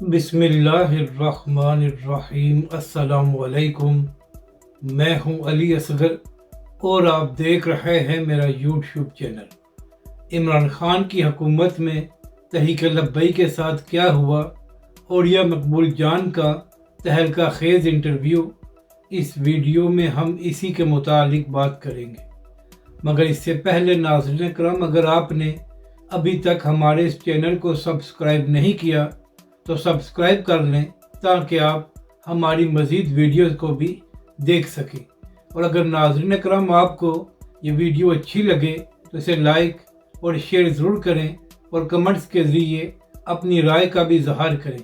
बिस्मिल्लाहिर्रहमानिर्रहीम। अस्सलाम वालेकुम। मैं हूं अली असगर और आप देख रहे हैं मेरा यूट्यूब चैनल। इमरान खान की हुकूमत में तहरीक लब्बैक के साथ क्या हुआ और यह मकबूल जान का तहलका खेज़ इंटरव्यू, इस वीडियो में हम इसी के मुतालिक बात करेंगे। मगर इससे पहले नाज़रीन करम, अगर आपने अभी तक हमारे इस चैनल को सब्सक्राइब नहीं किया तो सब्सक्राइब कर लें ताकि आप हमारी मज़ीद वीडियोस को भी देख सकें। और अगर नाज़रीन करम आपको ये वीडियो अच्छी लगे तो इसे लाइक और शेयर ज़रूर करें और कमेंट्स के ज़रिए अपनी राय का भी इजहार करें।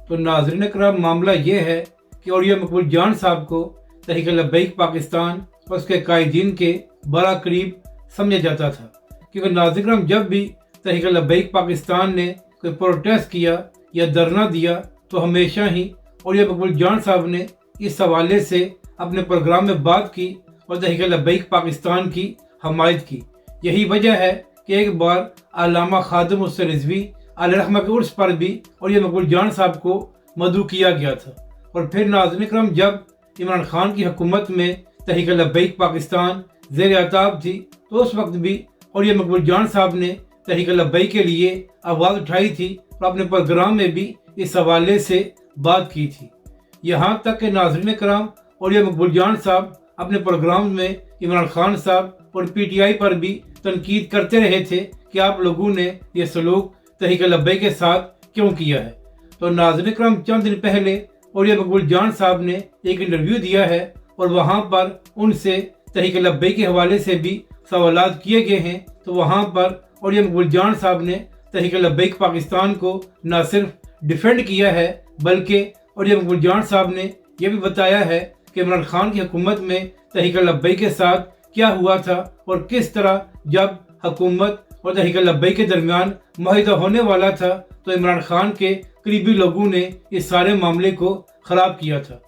तो नाज़रीन करम, मामला ये है कि औलिया मकबूल जान साहब को तहरीक लब्बैक पाकिस्तान और उसके कायदीन के बड़ा करीब समझा जाता था, क्योंकि नाज़रीन करम जब भी तहरीक लब्बैक पाकिस्तान ने कोई प्रोटेस्ट किया या धरना दिया तो हमेशा ही औलिया मकबूल जान साहब ने इस हवाले से अपने प्रोग्राम में बात की और तहरीक लब्बैक पाकिस्तान की हमायत की। यही वजह है कि एक बार अल्लामा खादिम मुर्तज़ा रिज़वी अलैहिर्रहमा के उर्स पर भी औलिया मकबूल जान साहब को मदऊ किया गया था। और फिर नाज़रीन करम, जब इमरान खान की हुकूमत में तहरीक लब्बैक पाकिस्तान ज़ेर आताब थी तो उस वक्त भी औलिया मकबूल जान साहब ने तहरीक लब्बैक के लिए आवाज़ उठाई थी और अपने प्रोग्राम में भी इस हवाले से बात की थी। यहाँ तक कि नाज़रीन करम, औलिया मकबूल जान साहब अपने प्रोग्राम में इमरान खान साहब और PTI पर भी तनकीद करते रहे थे कि आप लोगों ने यह सलूक तहरीक लब्बैक के साथ क्यों किया है। तो नाज़रीन करम, चंद दिन पहले औलिया मकबूल जान साहब ने एक इंटरव्यू दिया है और वहाँ पर उनसे तहरीक लब्बैक के हवाले से भी सवालात किए गए हैं। तो वहाँ पर औलिया मकबूल जान साहब ने तहरीक लब्बैक पाकिस्तान को न सिर्फ डिफेंड किया है बल्कि औलिया मकबूल जान साहब ने यह भी बताया है कि इमरान खान की हुकूमत में तहरीक लब्बैक के साथ क्या हुआ था और किस तरह जब हुकूमत और तहरीक लब्बैक के दरमियान मुआहिदा होने वाला था तो इमरान खान के करीबी लोगों ने इस सारे मामले को ख़राब किया था।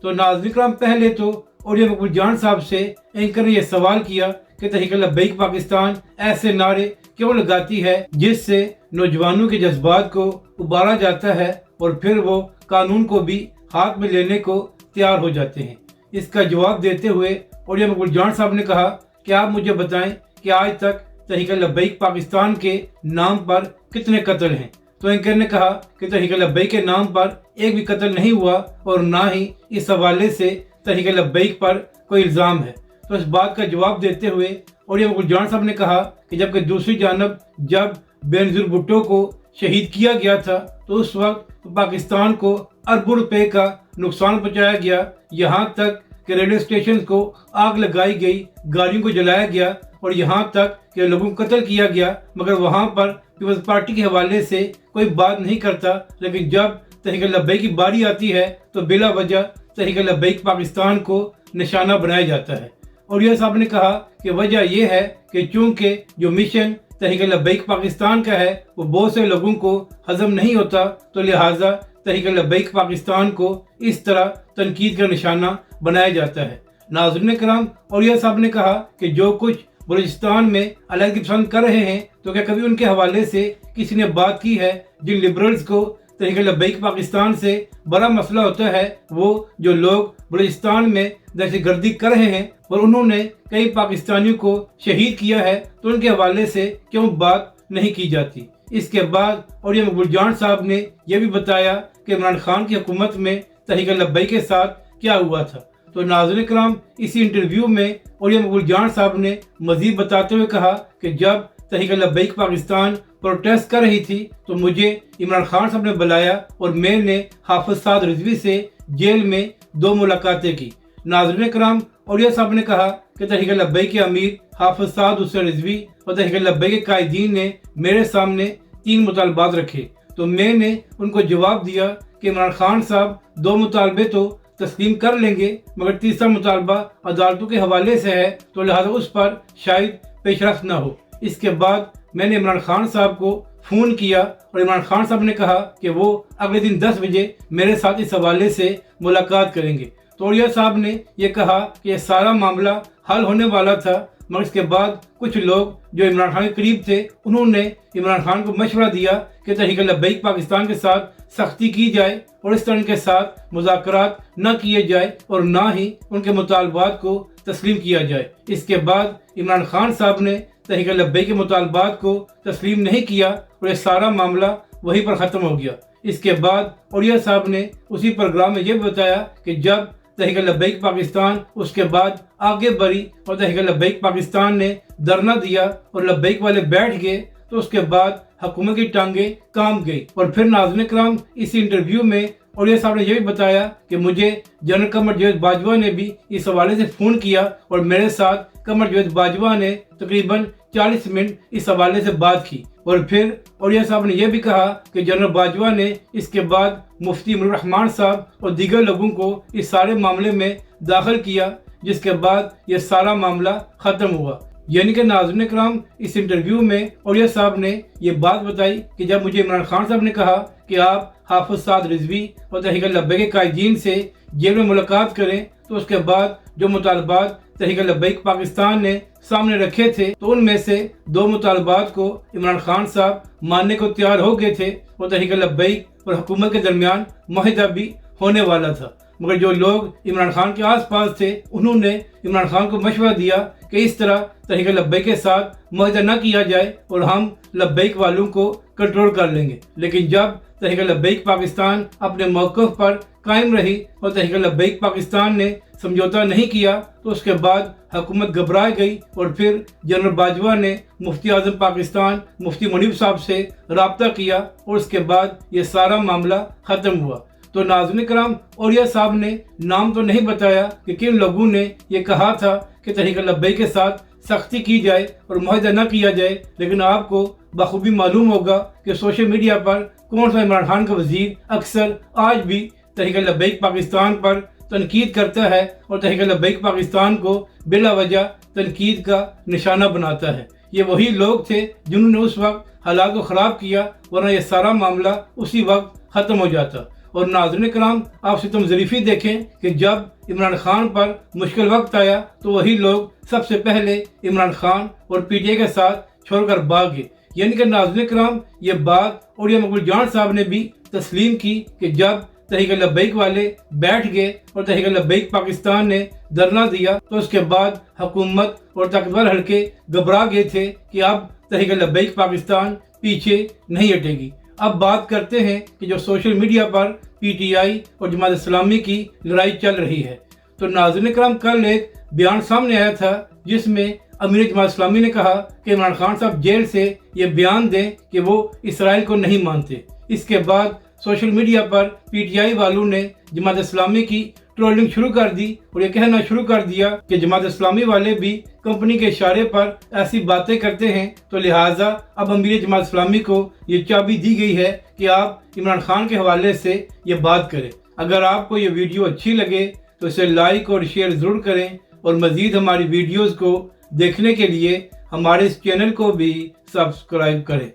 तो नाज़रीन करम, पहले तो औलिया मकबूल जान साहब से एंकर ने यह सवाल किया कि तहरीक लब्बैक पाकिस्तान ऐसे नारे क्यों लगाती है जिससे नौजवानों के जज्बात को उबारा जाता है और फिर वो कानून को भी हाथ में लेने को तैयार हो जाते हैं। इसका जवाब देते हुए औलिया मकबूल जान साहब ने कहा कि आप मुझे बताएं कि आज तक तहरीक लब्बैक पाकिस्तान के नाम पर कितने कत्ल हैं। तो एंकर ने कहा कि तहरीक लब्बैक के नाम पर एक भी कत्ल नहीं हुआ और ना ही इस हवाले से तहरीक लब्बैक पर कोई इल्ज़ाम है। तो इस बात का जवाब देते हुए औलिया मकबूल जान साहब ने कहा कि जबकि दूसरी जानब जब बेनज़ीर भुट्टो को शहीद किया गया था तो उस वक्त पाकिस्तान को अरबों रुपए का नुकसान पहुंचाया गया, यहाँ तक कि रेडियो स्टेशन को आग लगाई गई, गाड़ियों को जलाया गया और यहाँ तक कि लोगों को कत्ल किया गया, मगर वहाँ पर पीपल्स पार्टी के हवाले से कोई बात नहीं करता। लेकिन जब तहरीक लब्बैक की बारी आती है तो बिला वजह तहरीक लब्बैक पाकिस्तान को निशाना बनाया जाता है। और यह साहब ने कहा कि वजह यह है कि चूँकि जो मिशन तहरीक लब्बैक पाकिस्तान का है वो बहुत से लोगों को हजम नहीं होता, तो लिहाजा तहरीक लब्बैक पाकिस्तान को इस तरह तनकीद का निशाना बनाया जाता है। नाज़रीन करम, और यह साहब ने कहा कि जो कुछ बलूचिस्तान में अलग पसंद कर रहे हैं तो क्या कभी उनके हवाले से किसी ने बात की है। जिन लिबरल्स को तहरीक लब्बैक पाकिस्तान से बड़ा मसला होता है, वो जो लोग बलूचिस्तान में दहशतगर्दी कर रहे हैं और उन्होंने कई पाकिस्तानियों को शहीद किया है, तो उनके हवाले से क्यों बात नहीं की जाती। इसके बाद औलिया मकबूल जान साहब ने यह भी बताया कि इमरान खान की हुकूमत में तहरीक लब्बैक के साथ क्या हुआ था। तो नाज़रीन करम, इसी इंटरव्यू में औलिया मकबूल जान साहब ने मजीद बताते हुए कहा कि जब तहरीक लब्बैक पाकिस्तान प्रोटेस्ट कर रही थी तो मुझे इमरान खान साहब ने बुलाया और मैंने हाफिज साद रिजवी से जेल में 2 मुलाकातें की। नाज़रीन करम, औलिया साहब ने कहा कि तहरीक लब्बैक के अमीर हाफिज साद रिजवी और तहरीक लब्बैक के कायदीन ने मेरे सामने 3 मुतालबात रखे, तो मैंने उनको जवाब दिया कि इमरान खान साहब 2 मुतालबे तो तस्लीम कर लेंगे, मगर तीसरा मुतालबा अदालतों के हवाले से है तो लिहाजा उस पर शायद पेशरफ्त न हो। इसके बाद मैंने इमरान खान साहब को फ़ोन किया और इमरान खान साहब ने कहा कि वो अगले दिन 10 बजे मेरे साथ इस हवाले से मुलाकात करेंगे। तो औलिया साहब ने यह कहा कि यह सारा मामला हल होने वाला था, مگر اس کے بعد کچھ لوگ جو عمران خان کے قریب تھے انہوں نے عمران خان کو مشورہ دیا کہ تحریک لبیک پاکستان کے ساتھ سختی کی جائے اور اس طرح ان کے ساتھ مذاکرات نہ کیے جائے اور نہ ہی ان کے مطالبات کو تسلیم کیا جائے۔ اس کے بعد عمران خان صاحب نے تحریک لبیک کے مطالبات کو تسلیم نہیں کیا اور یہ سارا معاملہ وہیں پر ختم ہو گیا۔ اس کے بعد اولیاء صاحب نے اسی پروگرام میں یہ بتایا کہ جب تحریک لبیک پاکستان اس کے بعد آگے بڑھی اور تحریک لبیک پاکستان نے دھرنا دیا اور لبیک والے بیٹھ گئے تو اس کے بعد حکومت کی ٹانگیں کام گئی۔ اور پھر ناظرین کرام اسی انٹرویو میں اولیاء صاحب نے یہ بھی بتایا کہ مجھے جنرل قمر جاوید باجوہ نے بھی اس حوالے سے فون کیا اور میرے ساتھ قمر جاوید باجوہ نے تقریباً 40 منٹ اس حوالے سے بات کی۔ اور پھر اولیاء صاحب نے یہ بھی کہا کہ جنرل باجوہ نے اس کے بعد مفتی منیر الرحمان صاحب اور دیگر لوگوں کو اس سارے معاملے میں داخل کیا، جس کے بعد یہ سارا معاملہ ختم ہوا۔ یعنی کہ ناظرین کرام اس انٹرویو میں اولیاء صاحب نے یہ بات بتائی کہ جب مجھے عمران خان صاحب نے کہا کہ آپ حافظ سعد رضوی اور تحریک لبیک کے قائدین سے جیل میں ملاقات کریں، تو اس کے بعد جو مطالبات تحریک لبیک پاکستان نے سامنے رکھے تھے تو ان میں سے 2 مطالبات کو عمران خان صاحب ماننے کو تیار ہو گئے تھے اور تحریک لبیک اور حکومت کے درمیان معاہدہ بھی ہونے والا تھا۔ مگر جو لوگ عمران خان کے آس پاس تھے انہوں نے عمران خان کو مشورہ دیا کہ اس طرح تحریک لبیک کے ساتھ معاہدہ نہ کیا جائے اور ہم لبیک والوں کو کنٹرول کر لیں گے۔ لیکن جب تحریک لبیک پاکستان اپنے موقف پر قائم رہی اور تحریک لبیک پاکستان نے سمجھوتا نہیں کیا تو اس کے بعد حکومت گھبرا گئی اور پھر جنرل باجوہ نے مفتی اعظم پاکستان مفتی منیب صاحب سے رابطہ کیا اور اس کے بعد یہ سارا معاملہ ختم ہوا۔ تو ناظرین کرام اولیاء صاحب نے نام تو نہیں بتایا کہ کن لوگوں نے یہ کہا تھا کہ تحریک لبیک کے ساتھ سختی کی جائے اور معاہدہ نہ کیا جائے، لیکن آپ کو بخوبی معلوم ہوگا کہ سوشل میڈیا پر کون سا عمران خان کا وزیر اکثر آج بھی تحریک لبیک پاکستان پر تنقید کرتا ہے اور تحریک لبیک پاکستان کو بلا وجہ تنقید کا نشانہ بناتا ہے۔ یہ وہی لوگ تھے جنہوں نے اس وقت حالات کو خراب کیا، ورنہ یہ سارا معاملہ اسی وقت ختم ہو جاتا۔ اور ناظرین کرام آپ ستم ظریفی دیکھیں کہ جب عمران خان پر مشکل وقت آیا تو وہی لوگ سب سے پہلے عمران خان اور پی ٹی آئی کے ساتھ چھوڑ کر بھاگ گئے۔ یعنی کہ ناظرین کرام یہ بات اولیاء مقبول جان صاحب نے بھی تسلیم کی کہ جب تحریک لبیک والے بیٹھ گئے اور تحریک لبیک پاکستان نے دھرنا دیا تو اس کے بعد حکومت اور طاقتور حلقے گھبرا گئے تھے کہ اب تحریک لبیک پاکستان پیچھے نہیں ہٹے گی۔ اب بات کرتے ہیں کہ جو social media per P T I اور جماعت اسلامی کی لڑائی چل رہی ہے، تو ناظرین کرام کل ایک بیان سامنے آیا تھا جس میں امیر جماعت اسلامی نے کہا کہ عمران خان صاحب جیل سے یہ بیان دیں کہ وہ اسرائیل کو نہیں مانتے۔ اس کے بعد social media per P T I والوں نے جماعت اسلامی کی ٹرولنگ شروع کر دی اور یہ کہنا شروع کر دیا کہ جماعت اسلامی والے بھی کمپنی کے اشارے پر ایسی باتیں کرتے ہیں، تو لہٰذا اب امیر جماعت اسلامی کو یہ چابی دی گئی ہے کہ آپ عمران خان کے حوالے سے یہ بات کریں۔ اگر آپ کو یہ ویڈیو اچھی لگے تو اسے لائک اور شیئر ضرور کریں اور مزید ہماری ویڈیوز کو دیکھنے کے لیے ہمارے اس چینل کو بھی سبسکرائب کریں۔